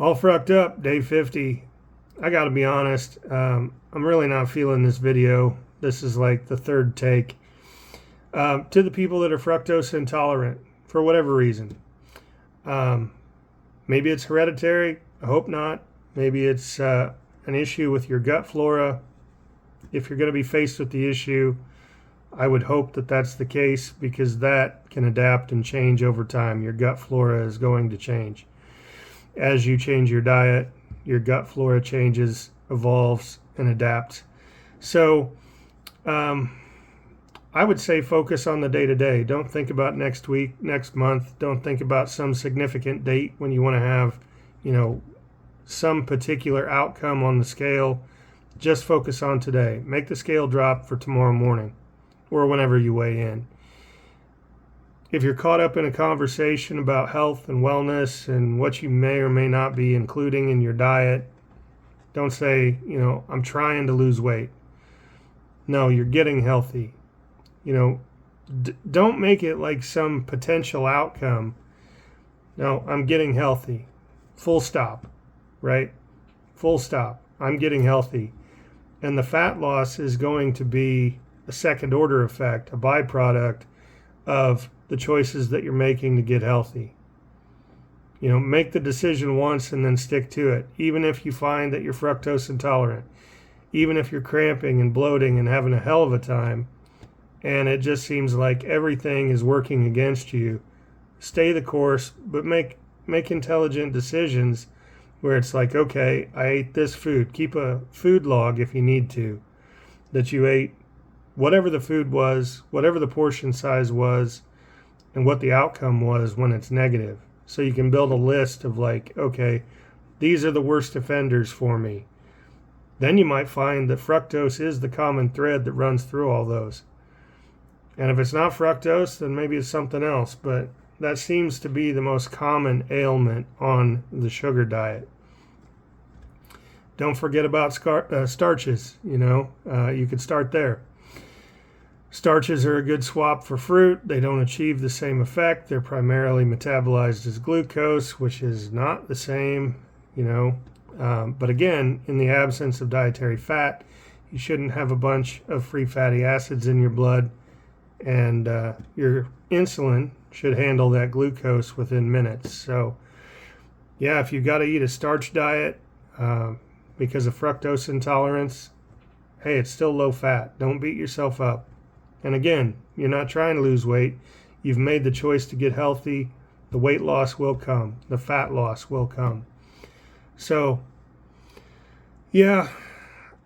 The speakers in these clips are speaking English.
All frucked up, day 50. I gotta be honest, I'm really not feeling this video. This is like the third take. To the people that are fructose intolerant, for whatever reason. Maybe it's hereditary, I hope not. Maybe it's an issue with your gut flora. If you're gonna be faced with the issue, I would hope that that's the case, because that can adapt and change over time. Your gut flora is going to change. As you change your diet, your gut flora changes, evolves, and adapts. So I would say focus on the day-to-day. Don't think about next week, next month. Don't think about some significant date when you want to have, some particular outcome on the scale. Just focus on today. Make the scale drop for tomorrow morning or whenever you weigh in. If you're caught up in a conversation about health and wellness and what you may or may not be including in your diet, don't say, I'm trying to lose weight. No, you're getting healthy. Don't make it like some potential outcome. No, I'm getting healthy. Full stop, right? Full stop. I'm getting healthy. And the fat loss is going to be a second order effect, a byproduct of the choices that you're making to get healthy. Make the decision once and then stick to it. Even if you find that you're fructose intolerant, even if you're cramping and bloating and having a hell of a time, and it just seems like everything is working against you, stay the course, but make intelligent decisions where it's like, okay, I ate this food. Keep a food log if you need to, that you ate whatever the food was, whatever the portion size was, and what the outcome was when it's negative. So you can build a list of like, okay, these are the worst offenders for me. Then you might find that fructose is the common thread that runs through all those. And if it's not fructose, then maybe it's something else. But that seems to be the most common ailment on the sugar diet. Don't forget about starches. You could start there. Starches are a good swap for fruit. They don't achieve the same effect. They're primarily metabolized as glucose, which is not the same, But again, in the absence of dietary fat, you shouldn't have a bunch of free fatty acids in your blood, and your insulin should handle that glucose within minutes. So, yeah, if you've got to eat a starch diet because of fructose intolerance, hey, it's still low fat. Don't beat yourself up. And again, you're not trying to lose weight. You've made the choice to get healthy. The weight loss will come. The fat loss will come. So, yeah,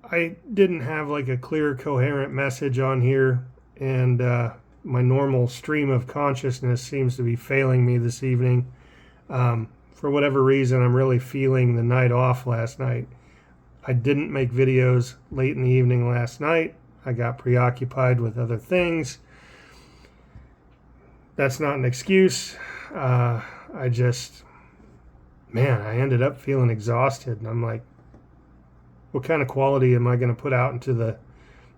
I didn't have like a clear, coherent message on here. And my normal stream of consciousness seems to be failing me this evening. For whatever reason, I'm really feeling the night off last night. I didn't make videos late in the evening last night. I got preoccupied with other things. That's not an excuse. I ended up feeling exhausted. And I'm like, what kind of quality am I going to put out into the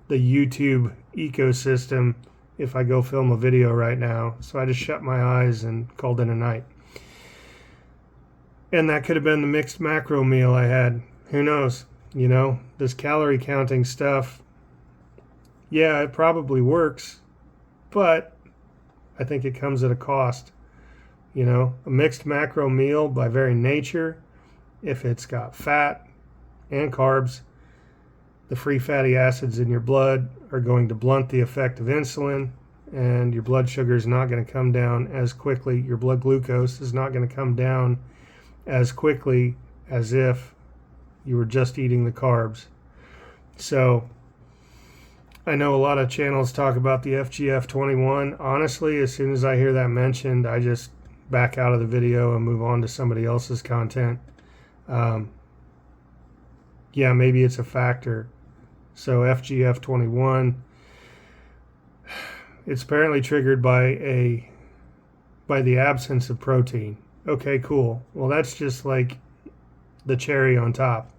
YouTube ecosystem if I go film a video right now? So I just shut my eyes and called it a night. And that could have been the mixed macro meal I had. Who knows? This calorie counting stuff, yeah, it probably works, but I think it comes at a cost. A mixed macro meal by very nature, if it's got fat and carbs, the free fatty acids in your blood are going to blunt the effect of insulin, and your blood sugar is not going to come down as quickly. Your blood glucose is not going to come down as quickly as if you were just eating the carbs. So I know a lot of channels talk about the FGF21. Honestly, as soon as I hear that mentioned, I just back out of the video and move on to somebody else's content. Yeah, maybe it's a factor. So FGF21, it's apparently triggered by the absence of protein. Okay, cool. Well, that's just like the cherry on top.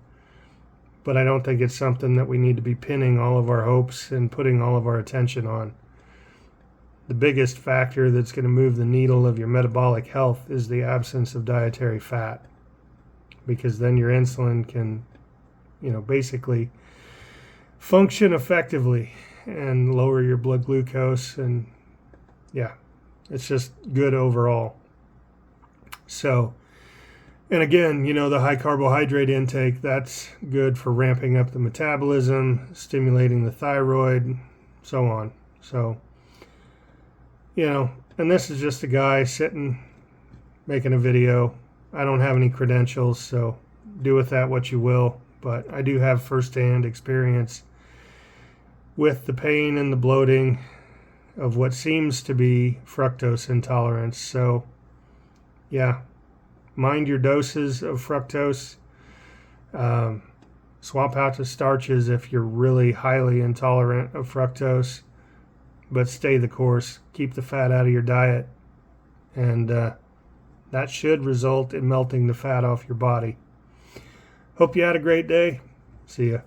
But I don't think it's something that we need to be pinning all of our hopes and putting all of our attention on. The biggest factor that's going to move the needle of your metabolic health is the absence of dietary fat. because then your insulin can, basically function effectively and lower your blood glucose. And yeah, it's just good overall. So, and again, the high carbohydrate intake, that's good for ramping up the metabolism, stimulating the thyroid, so on. So, and this is just a guy sitting, making a video. I don't have any credentials, so do with that what you will. But I do have firsthand experience with the pain and the bloating of what seems to be fructose intolerance. So, yeah, mind your doses of fructose. Swap out to starches if you're really highly intolerant of fructose, but stay the course. Keep the fat out of your diet, and that should result in melting the fat off your body. Hope you had a great day. See ya.